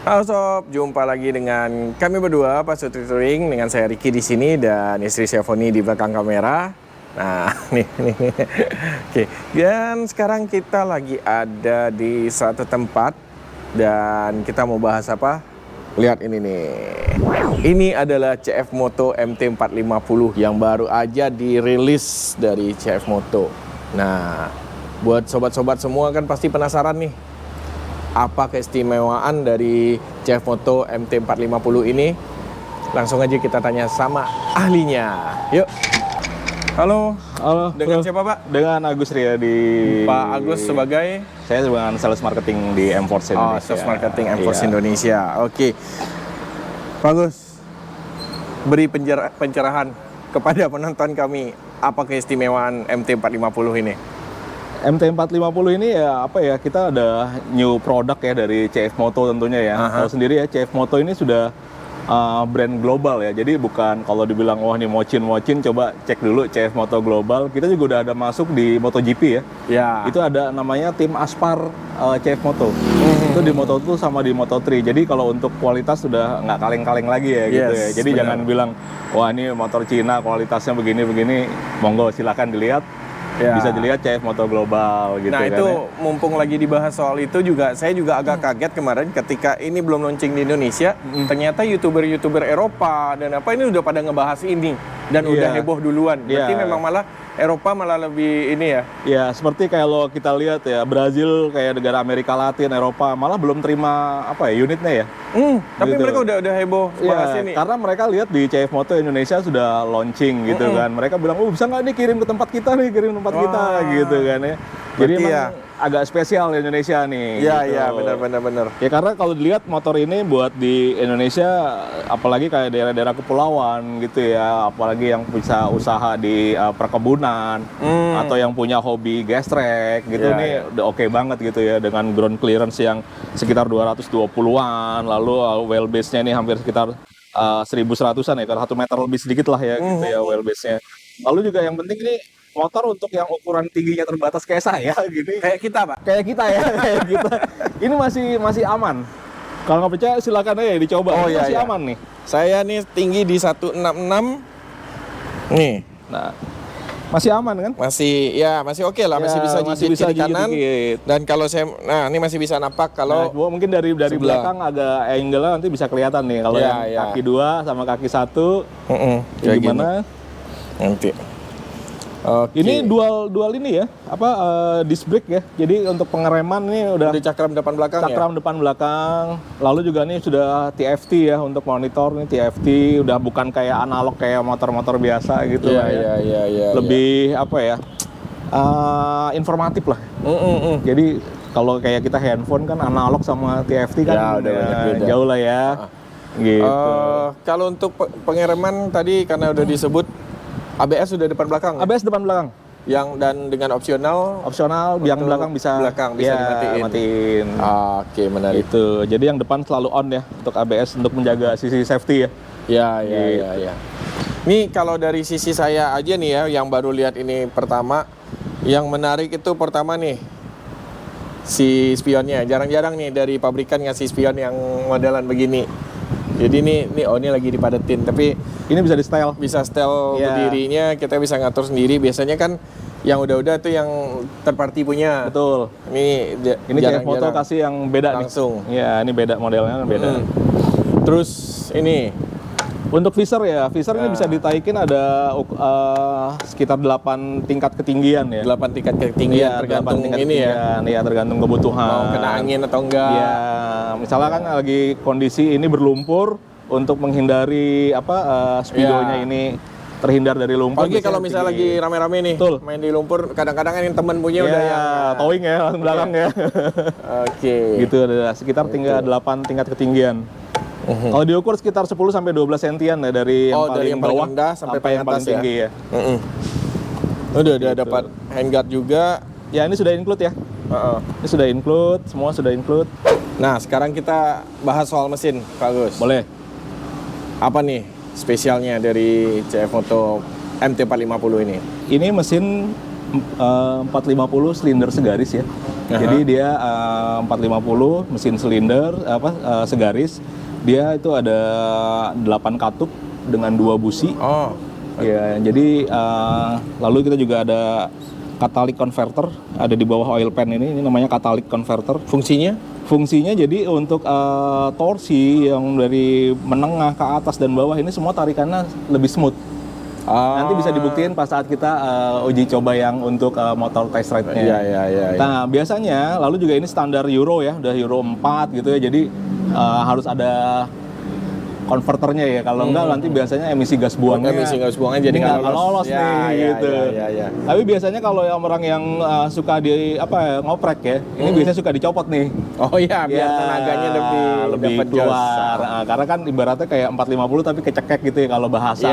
Halo sob, jumpa lagi dengan kami berdua Pak Sutri Touring dengan saya Ricky di sini dan istri saya Foni di belakang kamera. Nah, nih. Oke, dan sekarang kita lagi ada di satu tempat dan kita mau bahas apa? Lihat ini nih. Ini adalah CF Moto MT450 yang baru aja dirilis dari CF Moto. Nah, buat sobat-sobat semua kan pasti penasaran nih. Apa keistimewaan dari CF Moto MT450 ini? Langsung aja kita tanya sama ahlinya. Yuk. Halo. Halo. Dengan siapa, Pak? Dengan Agus Riyadi. Pak Agus sebagai? Saya dengan sales marketing di M-Force Indonesia. Oh, sales marketing M-Force Iya. Indonesia. Oke. Pak Agus, beri pencerahan kepada penonton kami. Apa keistimewaan MT450 ini? MT450 ini ya apa ya, kita ada new product ya dari CF Moto tentunya ya. Tahu sendiri ya, CF Moto ini sudah brand global ya. Jadi bukan kalau dibilang wah ini mocin, coba cek dulu CF Moto global. Kita juga udah ada masuk di MotoGP ya. Ya. Itu ada namanya tim Aspar CF Moto. Itu di Moto2 sama di Moto3. Jadi kalau untuk kualitas sudah nggak kaleng-kaleng lagi ya gitu ya. Jadi benar. jangan bilang wah ini motor Cina kualitasnya begini-begini. Monggo silakan dilihat. Ya. Bisa dilihat CF Moto global gitu Nah kan itu ya. mumpung lagi dibahas soal itu juga, saya juga agak kaget kemarin ketika ini belum launching di Indonesia, ternyata youtuber Eropa dan apa ini udah pada ngebahas ini dan udah Iya. heboh duluan. Berarti Iya. memang malah Eropa malah lebih ini ya. Ya seperti kalau kita lihat ya, Brazil kayak negara Amerika Latin, Eropa malah belum terima apa ya unitnya ya. Tapi Gitu. mereka udah heboh bahas Iya, ini. karena mereka lihat di CF Moto Indonesia sudah launching gitu kan. Mereka bilang, oh bisa nggak nih kirim ke tempat kita nih, kirim ke tempat kita gitu kan ya. Jadi Berarti emang ya. agak spesial Indonesia nih. Iya gitu. iya benar. Ya karena kalau dilihat motor ini buat di Indonesia, apalagi kayak daerah-daerah kepulauan gitu ya, apalagi yang bisa usaha di perkebunan atau yang punya hobi gas track gitu, Iya, nih iya. udah oke banget gitu ya, dengan ground clearance yang sekitar 220-an, lalu wheelbase-nya ini hampir sekitar 1.100-an ya, karena 1 meter lebih sedikit lah ya gitu ya wheelbase-nya. Lalu juga yang penting ini motor untuk yang ukuran tingginya terbatas kayak saya gini. Kayak kita Pak. Kayak kita ya, kayak kita. Ini masih aman. Kalau nggak percaya silakan aja dicoba. Oh, Ini iya, masih iya. aman nih. Saya nih tinggi di 166. Nih. Nah, masih aman kan? Masih oke lah, masih Ya, bisa masih jijit bisa kiri kanan. jijit-jikit. Dan kalau saya, nah ini masih bisa napak Nah, kalau gua mungkin dari sebelah. belakang agak angle nanti bisa kelihatan nih kalau Iya, yang iya. kaki 2 sama kaki 1 kayak gimana? gini. Nanti. Oke. Ini dual ini ya, disc brake ya. Jadi untuk pengereman ini udah Udah cakram depan belakang ya. cakram depan belakang. Lalu juga nih sudah TFT ya untuk monitor, nih TFT udah bukan kayak analog kayak motor-motor biasa gitu lah ya. Iya. Lebih apa ya? Informatif lah. Jadi kalau kayak kita handphone kan analog sama TFT kan Ya, udah banyak beda. jauh lah ya. Gitu. Kalau untuk pengereman tadi karena udah disebut ABS sudah depan belakang. Ya? ABS depan belakang. Yang dan dengan opsional. Opsional, yang Untuk belakang bisa bisa dimatiin. matiin. Oke, menarik. Itu. Jadi yang depan selalu on ya untuk ABS untuk menjaga sisi safety ya. Ya. Nih kalau dari sisi saya aja nih ya, yang baru lihat ini pertama, yang menarik itu pertama nih si spionnya. Jarang-jarang nih dari pabrikan ngasih spion yang modelan begini. Jadi ini lagi dipadetin, tapi Ini bisa di style. bisa setel Iya. berdirinya, kita bisa ngatur sendiri. Biasanya kan yang udah-udah tuh yang third party punya. Betul. Ini Ini CF Moto kasih yang beda langsung. nih. Ya, ini beda modelnya beda. Terus ini Untuk visor ya, visor ini bisa ditaikin ada sekitar 8 tingkat ketinggian ya. 8 tingkat ketinggian Iya, tergantung 8 tingkat ini ya. ketinggian. Iya, tergantung kebutuhan. Mau kena angin atau enggak. Iya, misalnya kan lagi kondisi ini berlumpur untuk menghindari speedonya Iya. ini terhindar dari lumpur. Apalagi kalau biasanya misalnya lagi tinggi. rame-rame nih, Betul. main di lumpur, kadang-kadang kan yang temen punya Ya, udah yang towing ya, langsung belakang ya. Oke. Gitu ada sekitar tinggal 8 tingkat ketinggian. Kalau diukur sekitar 10 sampai 12 sentian ya dari yang Oh, paling dari yang paling bawah rendah sampai paling yang paling atas ya? tinggi ya. Udah Gitu. dapat handguard juga. Ya ini sudah include ya. Heeh. Ini sudah include, semua sudah include. Nah, sekarang kita bahas soal mesin, Pak Agus. Boleh. Apa nih spesialnya dari CF Moto MT450 ini? Ini mesin 450 silinder segaris ya. Jadi dia 450 mesin silinder segaris. Dia itu ada 8 katup dengan 2 busi. Oh. Ya, jadi lalu kita juga ada catalytic converter ada di bawah oil pan ini namanya catalytic converter. Fungsinya jadi untuk torsi yang dari menengah ke atas dan bawah ini semua tarikannya lebih smooth. Nanti bisa dibuktiin pas saat kita uji coba yang untuk motor test ride-nya. Iya. Nah, biasanya lalu juga ini standar Euro ya, udah Euro 4 gitu ya. Jadi harus ada konverternya ya. Kalau enggak nanti biasanya emisi gas buangnya jadi nggak lolos nih gitu. Ya. Tapi biasanya kalau orang yang suka ngoprek ya, ini biasanya suka dicopot nih. Oh iya, biar tenaganya lebih dapat keluar. Nah, karena kan ibaratnya kayak 450 tapi kecekek gitu ya kalau bahasa.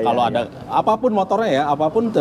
Kalau ada apapun motornya ya, apapun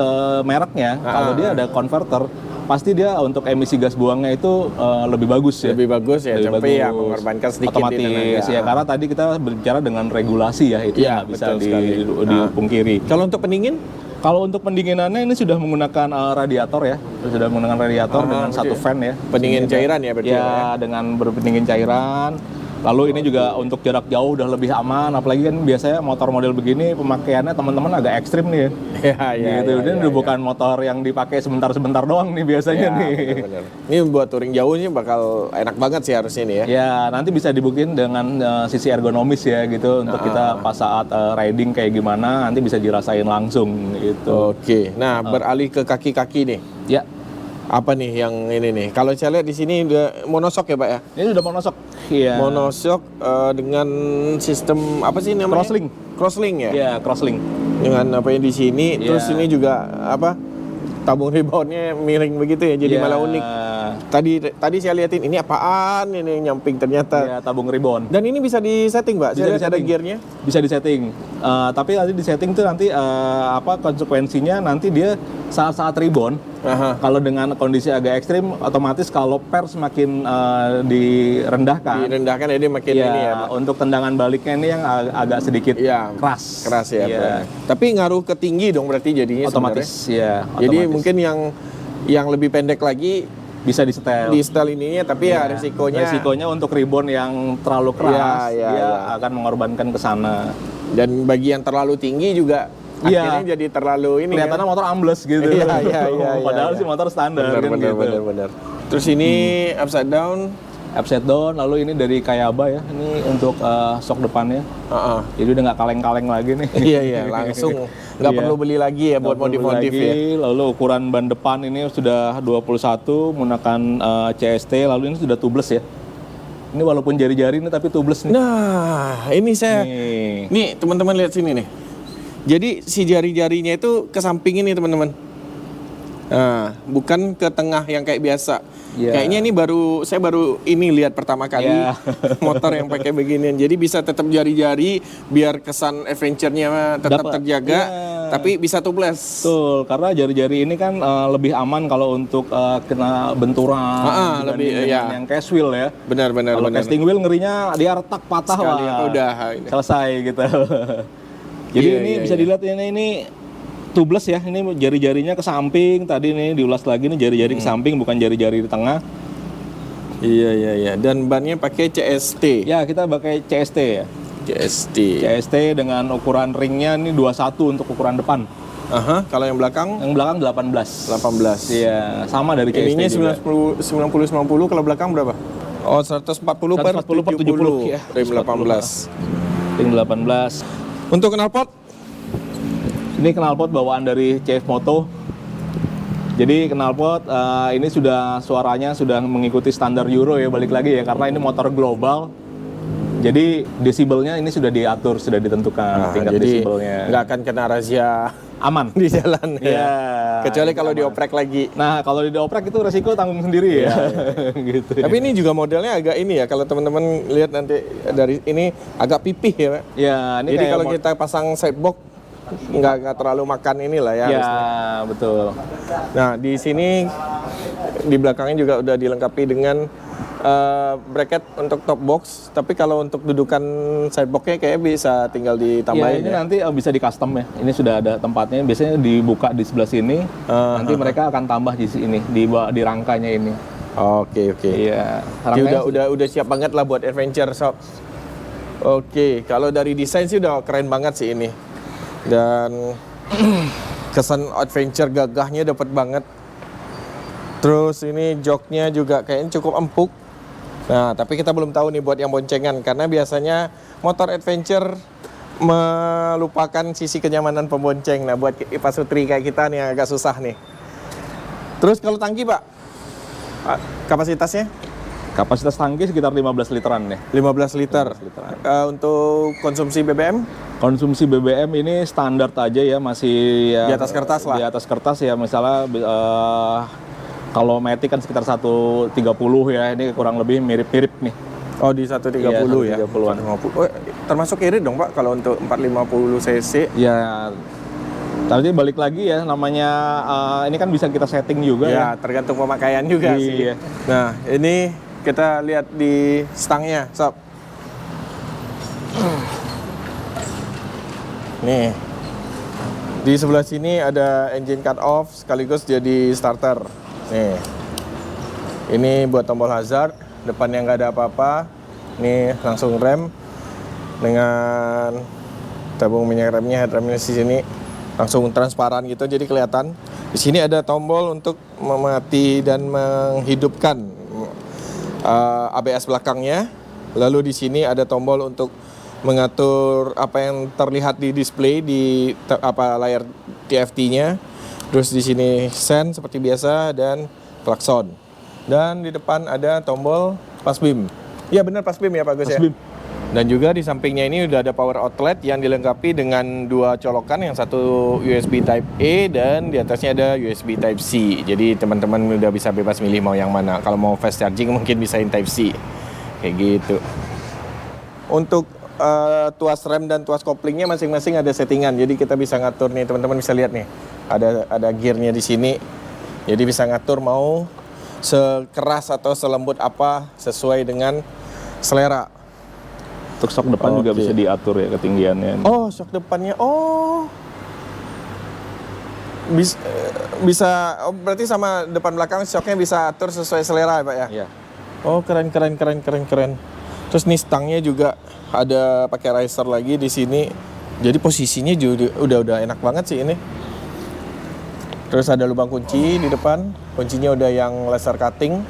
mereknya, kalau dia ada konverter pasti dia untuk emisi gas buangnya itu lebih bagus ya. Lebih bagus ya, tapi ya mengorbankan sedikit otomatis ya, karena tadi kita berbicara dengan regulasi ya, itu nggak bisa dipungkiri. Kalau untuk pendingin? Kalau untuk pendinginannya ini sudah menggunakan radiator ya, sudah menggunakan radiator dengan satu fan ya. Pendingin cairan ya berarti ya? Dengan berpendingin cairan. Lalu ini juga untuk jarak jauh udah lebih aman, apalagi kan biasanya motor model begini pemakaiannya teman-teman agak ekstrim nih ya. Gitu. Ini udah bukan motor yang dipakai sebentar-sebentar doang nih biasanya nih. Bener. Ini buat touring jauh nih bakal enak banget sih harusnya nih ya. Ya, nanti bisa dibuktiin dengan sisi ergonomis ya gitu untuk kita pas saat riding kayak gimana nanti bisa dirasain langsung gitu. Oke. Nah, beralih ke kaki-kaki nih. Ya. Apa nih yang ini nih? Kalau saya lihat di sini udah monoshock ya, Pak ya? Ini sudah monoshock. Iya. Monoshock dengan sistem apa sih namanya? Crosslink ya? Iya, crosslink. Dengan apa yang di sini, terus ini juga apa? Tabung reboundnya miring begitu ya, jadi malah unik. Tadi saya liatin ini apaan ini nyamping ternyata. Ya, tabung rebound. Dan ini bisa disetting, Pak. Bisa ada gearnya. Bisa disetting. Tapi nanti disetting tuh nanti konsekuensinya nanti dia saat rebound. Kalau dengan kondisi agak ekstrim, otomatis kalau per semakin direndahkan ya dia makin ini ya. Untuk tendangan baliknya ini yang agak sedikit keras ya. Tapi ngaruh ke tinggi dong berarti jadinya otomatis sebenarnya. ya. Jadi mungkin yang lebih pendek lagi bisa di setel ininya, tapi ya resikonya untuk rebound yang terlalu keras dia akan mengorbankan ke sana. Dan bagi yang terlalu tinggi juga akhirnya jadi terlalu ini kelihatannya motor ambles gitu. Padahal sih motor standar bener. Terus ini upside down, lalu ini dari Kayaba ya, ini untuk shock depannya. Jadi udah nggak kaleng-kaleng lagi nih. Iya, langsung nggak perlu beli lagi ya buat modif-modif ya. Lalu ukuran ban depan ini sudah 21 menggunakan CST, lalu ini sudah tubeless ya. Ini walaupun jari-jari ini tapi tubeless nih. Nah, ini saya nih teman-teman lihat sini nih. Jadi si jari-jarinya itu ke samping ini teman-teman. Nah, bukan ke tengah yang kayak biasa. Kayaknya ini saya baru ini lihat pertama kali motor yang pakai beginian. Jadi bisa tetap jari-jari biar kesan adventure-nya tetap terjaga, tapi bisa tubeless. Betul, karena jari-jari ini kan lebih aman kalau untuk kena benturan lebih yang cast wheel ya. Benar. Kalau casting wheel ngerinya dia retak patah udah selesai gitu. Jadi ini bisa dilihat ini tubeless ya, ini jari-jarinya ke samping, tadi nih diulas lagi nih jari-jari ke samping bukan jari-jari di tengah. Iya. Dan bannya pakai CST. Ya, kita pakai CST ya. CST dengan ukuran ringnya ini 21 untuk ukuran depan. Kalau yang belakang? Yang belakang 18. Iya, sama dari CST. Ininya 90 kalau belakang berapa? Oh, 140 per 70 ya. Rim 18. Ring 18. Untuk knalpot? Ini knalpot bawaan dari CF Moto. Jadi knalpot ini suaranya sudah mengikuti standar Euro ya, balik lagi ya, karena ini motor global. Jadi desibelnya ini sudah diatur, sudah ditentukan tingkat desibelnya. Nggak akan kena razia aman di jalan ya. Kecuali kalau dioprek lagi. Nah, kalau dioprek itu resiko tanggung sendiri ya. Gitu. Tapi ini juga modelnya agak ini ya, kalau teman-teman lihat nanti dari ini agak pipih ya, Pak. Ya, ini jadi kalau kita pasang sidebox nggak terlalu makan inilah ya. Ya, betul. Nah, di sini di belakangnya juga udah dilengkapi dengan bracket untuk top box, tapi kalau untuk dudukan sideboxnya kayak bisa tinggal ditambahin. Ini nanti bisa di custom ya. Ini sudah ada tempatnya. Biasanya dibuka di sebelah sini. Nanti mereka akan tambah di sini di rangkanya ini. Oke. Iya. Jadi udah siap banget lah buat adventure sob. Oke, kalau dari desain sih udah keren banget sih ini. Dan kesan adventure gagahnya dapat banget. Terus ini joknya juga kayaknya cukup empuk. Nah, tapi kita belum tahu nih buat yang boncengan karena biasanya motor adventure melupakan sisi kenyamanan pembonceng. Nah, buat Pasutri kayak kita nih agak susah nih. Terus kalau tangki, Pak, kapasitasnya? Kapasitas tangki sekitar 15 literan nih. 15 liter. 15 literan. Untuk konsumsi BBM? Konsumsi BBM ini standar aja ya, masih ya, Di atas kertas lah. Di atas kertas ya, misalnya kalau Matic kan sekitar 130 ya, ini kurang lebih mirip-mirip nih. Oh, di 130 ya. 130-an. 150. Oh, termasuk irit dong, Pak, kalau untuk 450 cc. Ya, tapi balik lagi ya, namanya ini kan bisa kita setting juga Ya, ya. tergantung pemakaian juga sih. Iya. Nah, ini kita lihat di stangnya, sob. Nih, di sebelah sini ada engine cut off sekaligus jadi starter. Nih, ini buat tombol hazard, depannya nggak ada apa-apa. Nih langsung rem dengan tabung minyak remnya, headremnya di sini langsung transparan gitu, jadi kelihatan. Di sini ada tombol untuk memati dan menghidupkan ABS belakangnya. Lalu di sini ada tombol untuk mengatur apa yang terlihat di display di layar TFT-nya. Terus di sini sen seperti biasa dan klakson. Dan di depan ada tombol pas beam. Iya benar pas beam ya Pak Gus ya. Beam. Dan juga di sampingnya ini udah ada power outlet yang dilengkapi dengan dua colokan, yang satu USB Type A dan di atasnya ada USB Type C. Jadi teman-teman udah bisa bebas milih mau yang mana. Kalau mau fast charging mungkin bisain Type C. Kayak gitu. Untuk tuas rem dan tuas koplingnya masing-masing ada settingan. Jadi kita bisa ngatur nih, teman-teman bisa lihat nih. Ada gearnya di sini. Jadi bisa ngatur mau sekeras atau selembut apa sesuai dengan selera. Untuk shock depan juga bisa diatur ya ketinggiannya. Oh, shock depannya. Oh. Bisa berarti sama depan belakang shocknya bisa atur sesuai selera ya, Pak ya? Iya. Oh, keren. Terus nih stangnya juga ada pakai riser lagi di sini. Jadi posisinya juga udah enak banget sih ini. Terus ada lubang kunci di depan. Kuncinya udah yang laser cutting.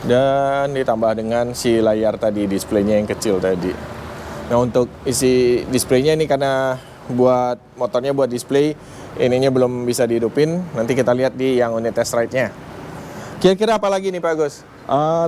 Dan ditambah dengan si layar tadi, displaynya yang kecil tadi. Nah, untuk isi displaynya ini karena buat motornya buat display, ininya belum bisa dihidupin. Nanti kita lihat di yang unit test ride-nya. Kira-kira apa lagi nih Pak Gus?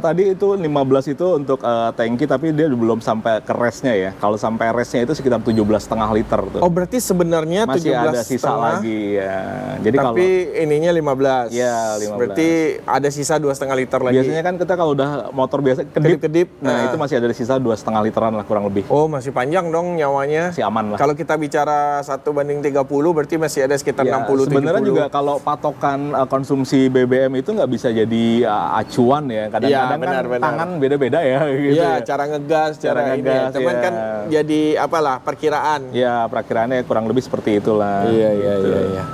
Tadi itu 15 itu untuk tangki, tapi dia belum sampai ke resnya ya. Kalau sampai resnya itu sekitar 17,5 liter tuh. Oh, berarti sebenarnya masih 17 ada sisa lagi ya. Jadi tapi ininya 15. Ya, 15. Berarti ada sisa 2,5 liter lagi. Biasanya kan kita kalau udah motor biasa kedip-kedip. Nah, itu masih ada sisa 2,5 literan lah kurang lebih. Oh, masih panjang dong nyawanya. Masih aman lah. Kalau kita bicara 1:30 berarti masih ada sekitar Ya, 60-70. sebenarnya juga kalau patokan konsumsi BBM itu nggak bisa jadi acuan ya. Kadang-kadang benar. tangan beda-beda ya. Gitu Iya, cara ngegas, cara ngegas. Cuman kan jadi apalah perkiraan. Ya, perakiraannya kurang lebih seperti itulah. Iya.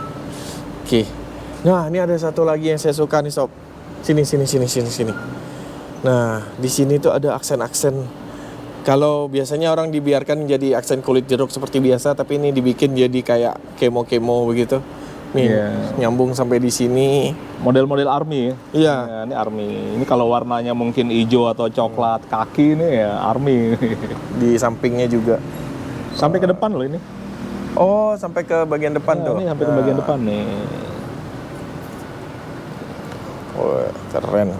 Oke. Nah, ini ada satu lagi yang saya suka nih sob. Sini. Nah, di sini tuh ada aksen-aksen. Kalau biasanya orang dibiarkan jadi aksen kulit jeruk seperti biasa, tapi ini dibikin jadi kayak kemo-kemo begitu. Nih, nyambung sampai di sini. Model-model Army ya? Iya. Ya, ini Army. Ini kalau warnanya mungkin hijau atau coklat kaki ini ya Army. Di sampingnya juga. Sampai ke depan loh ini. Oh, sampai ke bagian depan tuh. Ini sampai ke bagian depan nih. Oh, keren.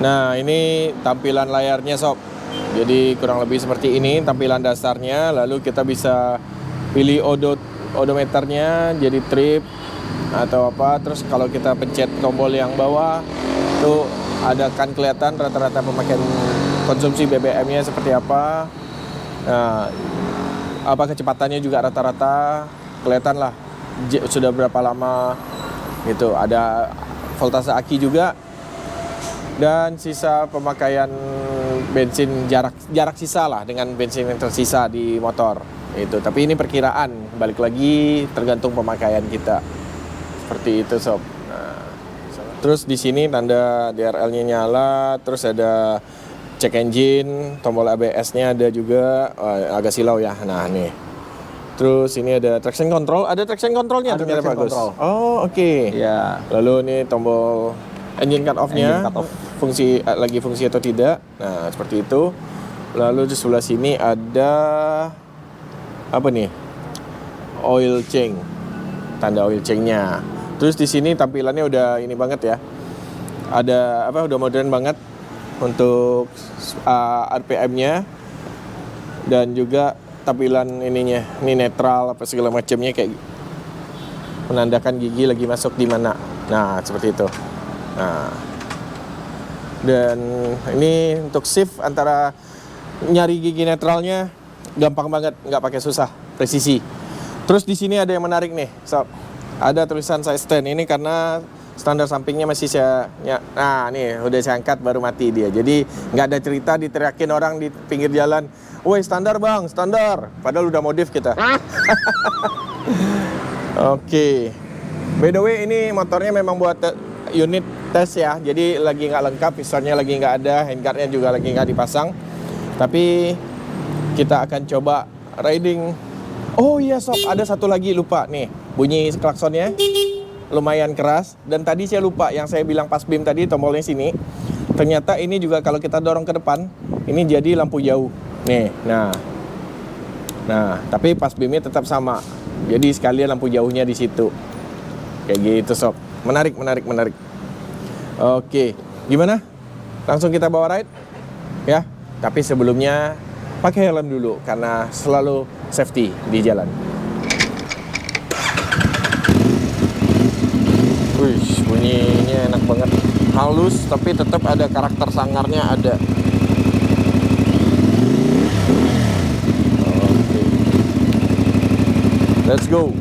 Nah, ini tampilan layarnya sob. Jadi kurang lebih seperti ini tampilan dasarnya. Lalu kita bisa pilih odometernya jadi trip atau apa. Terus kalau kita pencet tombol yang bawah tuh kan kelihatan rata-rata pemakaian konsumsi BBM-nya seperti apa. Nah, apa kecepatannya juga rata-rata kelihatan lah sudah berapa lama gitu. Ada voltase aki juga dan sisa pemakaian bensin jarak sisa lah dengan bensin yang tersisa di motor. Itu, tapi ini perkiraan, balik lagi tergantung pemakaian kita. Seperti itu sob. Nah, Terus di sini tanda DRL-nya nyala, terus ada check engine, tombol ABS-nya ada juga. Agak silau ya. Nah, nih. Terus ini ada traction control, ada traction controlnya Ada ternyata traction bagus. control. Oh, oke. Iya. Lalu ini tombol engine cut off-nya, Engine cut off. lagi fungsi atau tidak. Nah, seperti itu. Lalu di sebelah sini ada apa nih? Oil change. Tanda oil change-nya. Terus di sini tampilannya udah ini banget ya. Ada apa? Udah modern banget untuk RPM-nya dan juga tampilan ininya. Ini netral apa segala macamnya kayak menandakan gigi lagi masuk di mana. Nah, seperti itu. Nah. Dan ini untuk shift antara nyari gigi netralnya gampang banget, nggak pakai susah, presisi. Terus di sini ada yang menarik nih, sob. Ada tulisan side stand ini karena standar sampingnya masih nah nih udah saya angkat baru mati dia. Jadi nggak ada cerita diteriakin orang di pinggir jalan, woi standar bang, standar. Padahal udah modif kita. Oke. By the way ini motornya memang buat unit tes ya. Jadi lagi nggak lengkap, pistonnya lagi nggak ada, handguardnya juga lagi nggak dipasang. Tapi kita akan coba riding. Oh iya sob, ada satu lagi lupa nih. Bunyi klaksonnya lumayan keras. Dan tadi saya lupa yang saya bilang pas BIM tadi tombolnya sini. Ternyata ini juga kalau kita dorong ke depan, ini jadi lampu jauh. Nih, nah. Nah, tapi pas BIM-nya tetap sama. Jadi sekalian lampu jauhnya di situ. Kayak gitu sob. Menarik. Oke, gimana? Langsung kita bawa ride? Ya, tapi sebelumnya pakai helm dulu karena selalu safety di jalan. Wih, bunyinya enak banget. Halus tapi tetap ada karakter sangarnya ada. Oke. Let's go.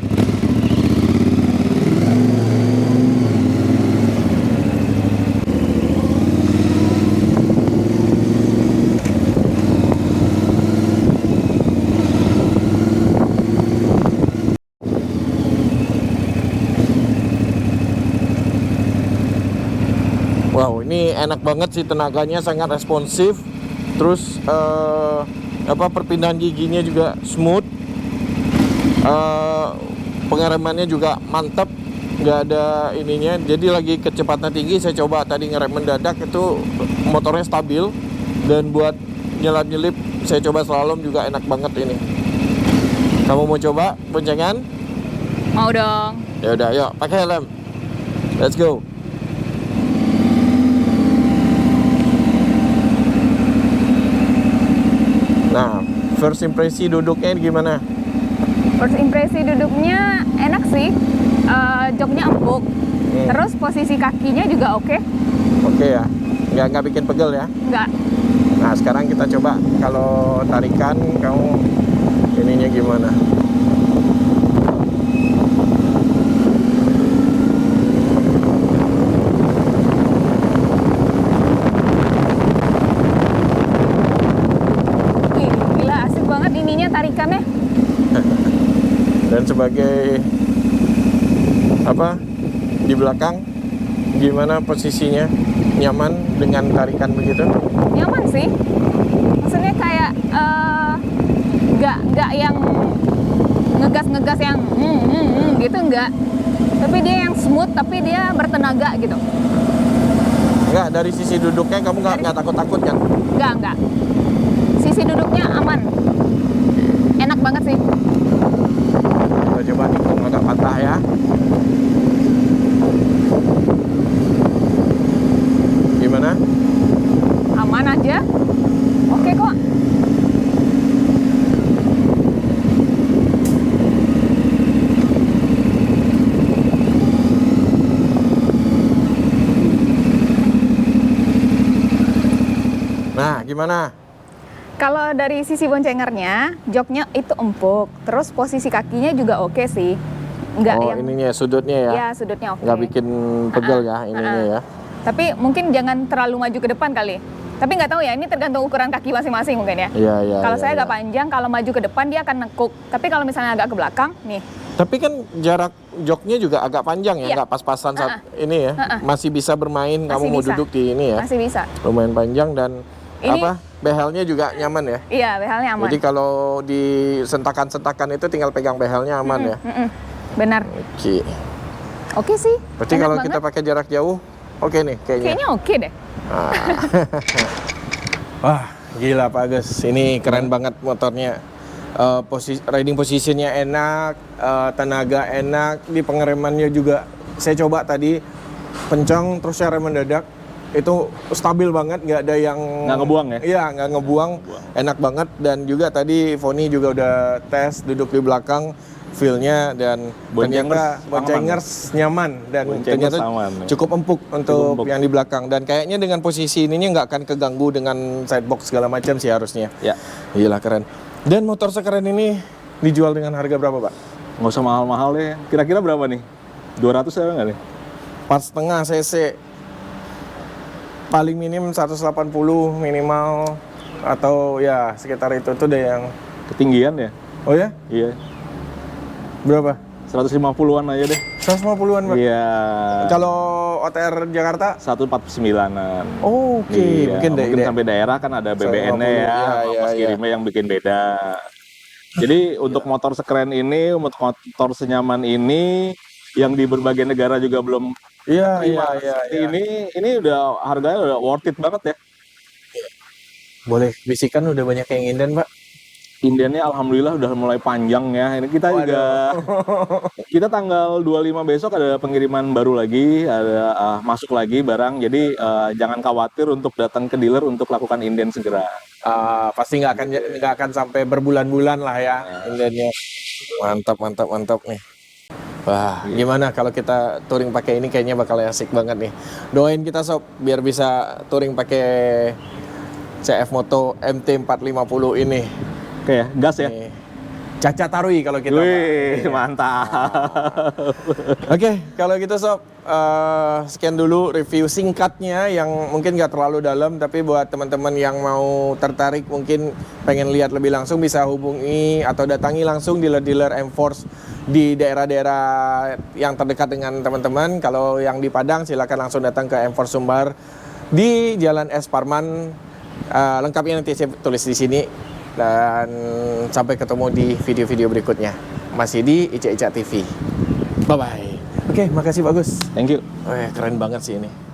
Wow, ini enak banget sih, tenaganya sangat responsif. Terus perpindahan giginya juga smooth. Pengeremannya juga mantap, nggak ada ininya. Jadi lagi kecepatan tinggi, saya coba tadi ngerem mendadak itu motornya stabil. Dan buat nyelip-nyelip, saya coba slalom juga enak banget ini. Kamu mau coba boncengan? Mau dong. Ya udah, yuk pakai helm. Let's go. Nah, first impresi duduknya gimana? First impresi duduknya enak sih. Joknya empuk. Terus posisi kakinya juga oke. Oke ya, nggak bikin pegel ya? Nggak. Nah, sekarang kita coba kalau tarikan kamu ininya gimana? Wih, gila asik banget ininya tarikannya. Dan sebagai apa di belakang gimana posisinya, nyaman dengan tarikan begitu? Nyaman sih. Maksudnya kayak nggak yang ngegas yang gitu nggak. Tapi dia yang smooth, tapi dia bertenaga gitu. Enggak, dari sisi duduknya kamu nggak takut-takut kan? Nggak. Sisi duduknya aman. Enak banget sih. Kita coba nikung agak patah ya. Gimana? Aman aja. Oke kok. Nah, gimana? Kalau dari sisi boncengernya, joknya itu empuk. Terus posisi kakinya juga oke sih. Nggak yang ininya sudutnya ya? Ya, sudutnya oke. Nggak bikin pegel ya ininya ya? Tapi mungkin jangan terlalu maju ke depan kali. Tapi nggak tahu ya, ini tergantung ukuran kaki masing-masing mungkin ya. Iya. Kalau saya agak panjang, kalau maju ke depan dia akan nekuk. Tapi kalau misalnya agak ke belakang, nih. Tapi kan jarak joknya juga agak panjang ya, Iya. nggak pas-pasan saat ini ya. Masih bisa bermain, kamu Masih mau bisa. duduk di ini ya. Masih bisa. Lumayan panjang dan Ini- apa? Behelnya juga nyaman ya. Iya, behalnya aman. Jadi kalau di sentakan-sentakan itu tinggal pegang behelnya aman ya. Benar. Oke. Oke sih. Berarti enak kalau banget. kita pakai jarak jauh, oke nih kayaknya. Kayaknya oke deh. Wah, gila Pak Agus. Ini keren banget motornya. Riding positionnya enak, tenaga enak, di pengeremannya juga. Saya coba tadi pencang terus saya rem mendadak. Itu stabil banget, nggak ada yang Nggak ngebuang ya? Iya, nggak ngebuang, enak banget. Dan juga tadi Foni juga udah tes duduk di belakang, feel-nya dan ternyata boncengers nyaman dan Boncengers ternyata aman, ya. cukup empuk untuk empuk. yang di belakang. Dan kayaknya dengan posisi ininya nggak akan keganggu dengan sidebox segala macam sih harusnya. Ya, Gila keren. Dan motor sekeren ini dijual dengan harga berapa Pak? nggak usah mahal-mahal deh. Kira-kira berapa nih? 200 ada nggak nih? 4,5 cc. Paling minim 180 minimal atau ya sekitar itu tuh deh yang. Ketinggian ya? Oh ya? Iya. Berapa? 150-an aja deh. 150-an Pak. Iya. Kalau OTR Jakarta? 149-an. Oh, oke. Iya, Mungkin sampai daerah kan ada BBN-nya ya, 150, iya, ongkos iya. kirimnya yang bikin beda. Jadi untuk motor sekeren ini, untuk motor senyaman ini, yang di berbagai negara juga belum Iya, terima seperti ini udah harganya udah worth it banget ya. Boleh bisikan udah banyak yang inden Pak. Indiannya alhamdulillah udah mulai panjang ya. Ini kita juga kita tanggal 25 besok ada pengiriman baru lagi, ada masuk lagi barang. Jadi jangan khawatir untuk datang ke dealer untuk lakukan inden segera. Pasti nggak akan sampai berbulan-bulan lah ya indennya. Mantap nih. Wah, gimana kalau kita touring pakai ini kayaknya bakal asik banget nih. Doain kita sob biar bisa touring pakai CF Moto MT450 ini. Oke ya, gas ya. Nih. Caca Tarui kalau kita. Wih, mantap. Oke, kalau gitu sob, sekian dulu review singkatnya yang mungkin nggak terlalu dalam, tapi buat teman-teman yang mau tertarik mungkin pengen lihat lebih langsung bisa hubungi atau datangi langsung dealer-dealer M-Force di daerah-daerah yang terdekat dengan teman-teman. Kalau yang di Padang silakan langsung datang ke M-Force Sumbar di Jalan S Parman. Lengkapnya nanti saya tulis di sini. Dan sampai ketemu di video-video berikutnya. Masih di Ica Ica TV. Bye-bye. Oke, makasih bagus. Thank you. Keren banget sih ini.